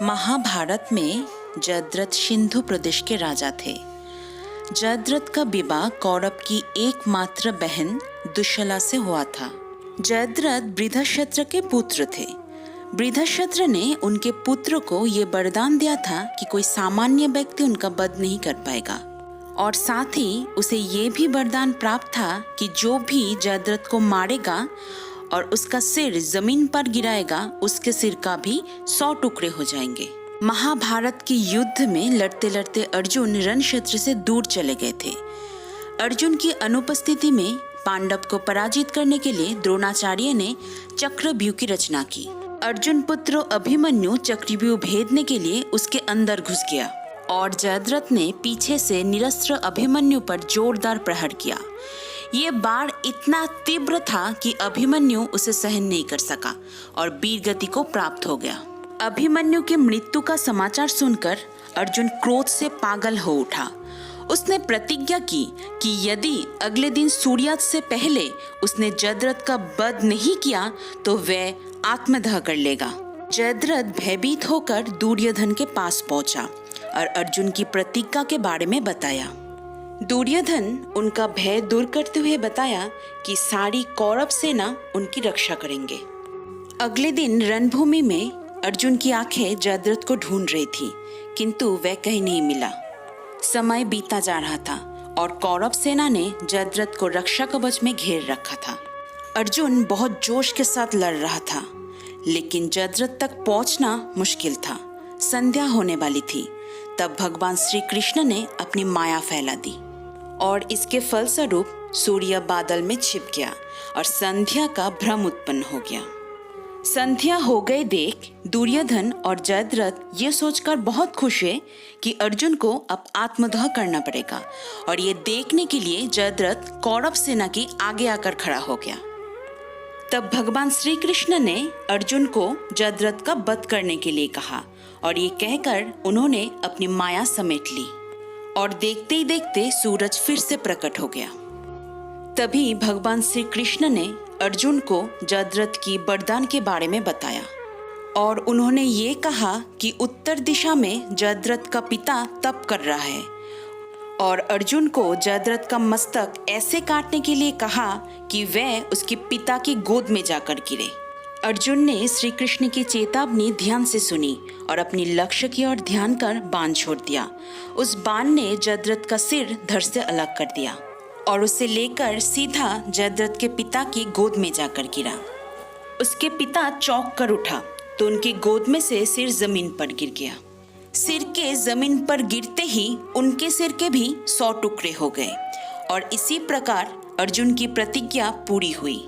महाभारत में जयद्रथ सिंधु प्रदेश के राजा थे। जयद्रथ का विवाह कौरव की एकमात्र बहन दुश्शला से हुआ था। जयद्रथ बृहदशत्र के पुत्र थे। बृहदशत्र ने उनके पुत्र को ये वरदान दिया था कि कोई सामान्य व्यक्ति उनका वध नहीं कर पाएगा, और साथ ही उसे ये भी वरदान प्राप्त था कि जो भी जयद्रथ को मारेगा और उसका सिर जमीन पर गिराएगा, उसके सिर का भी 100 टुकड़े हो जाएंगे। महाभारत के युद्ध में लड़ते लड़ते अर्जुन रण क्षेत्र से दूर चले गए थे। अर्जुन की अनुपस्थिति में पांडव को पराजित करने के लिए द्रोणाचार्य ने चक्रव्यूह की रचना की। अर्जुन पुत्र अभिमन्यु चक्रव्यूह भेदने के लिए उसके अंदर घुस गया और जयद्रथ ने पीछे से निरस्त्र अभिमन्यु पर जोरदार प्रहार किया। ये बाण इतना तीव्र था कि अभिमन्यु उसे सहन नहीं कर सका और वीर गति को प्राप्त हो गया। अभिमन्यु की मृत्यु का समाचार सुनकर अर्जुन क्रोध से पागल हो उठा। उसने प्रतिज्ञा की कि यदि अगले दिन सूर्यास्त से पहले उसने जयद्रथ का वध नहीं किया तो वह आत्मदाह कर लेगा। जयद्रथ भयभीत होकर दुर्योधन के पास पहुंचा और अर्जुन की प्रतिज्ञा के बारे में बताया। दुर्योधन उनका भय दूर करते हुए बताया कि सारी कौरव सेना उनकी रक्षा करेंगे। अगले दिन रणभूमि में अर्जुन की आंखें जयद्रथ को ढूंढ रही थी, किंतु वह कहीं नहीं मिला। समय बीता जा रहा था और कौरव सेना ने जयद्रथ को रक्षा कवच में घेर रखा था। अर्जुन बहुत जोश के साथ लड़ रहा था, लेकिन जयद्रथ तक पहुंचना मुश्किल था। संध्या होने वाली थी। तब भगवान श्री कृष्ण ने अपनी माया फैला दी और इसके फलस्वरूप सूर्य बादल में छिप गया और संध्या का भ्रम उत्पन्न हो गया। संध्या हो गए देख दुर्योधन और जयद्रथ ये सोचकर बहुत खुश हुए कि अर्जुन को अब आत्मदाह करना पड़ेगा, और ये देखने के लिए जयद्रथ कौरव सेना के आगे आकर खड़ा हो गया। तब भगवान श्री कृष्ण ने अर्जुन को जयद्रथ का वध करने के लिए कहा और ये कहकर उन्होंने अपनी माया समेट ली, और देखते ही देखते सूरज फिर से प्रकट हो गया। तभी भगवान श्री कृष्ण ने अर्जुन को जयद्रथ की वरदान के बारे में बताया, और उन्होंने ये कहा कि उत्तर दिशा में जयद्रथ का पिता तप कर रहा है, और अर्जुन को जयद्रथ का मस्तक ऐसे काटने के लिए कहा कि वह उसके पिता की गोद में जाकर गिरे। अर्जुन ने श्री कृष्ण की चेतावनी ध्यान से सुनी और अपनी लक्ष्य की ओर ध्यान कर बाण छोड़ दिया। उस बाण ने जयद्रथ का सिर धड़ से अलग कर दिया और उसे लेकर सीधा जयद्रथ के पिता की गोद में जाकर गिरा। उसके पिता चौंक कर उठा तो उनकी गोद में से सिर जमीन पर गिर गया। सिर के जमीन पर गिरते ही उनके सिर के भी 100 टुकड़े हो गए, और इसी प्रकार अर्जुन की प्रतिज्ञा पूरी हुई।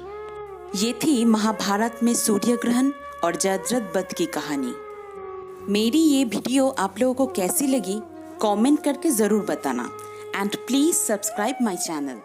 ये थी महाभारत में सूर्य ग्रहण और जयद्रथ वध की कहानी। मेरी ये वीडियो आप लोगों को कैसी लगी कमेंट करके ज़रूर बताना, and please subscribe my channel.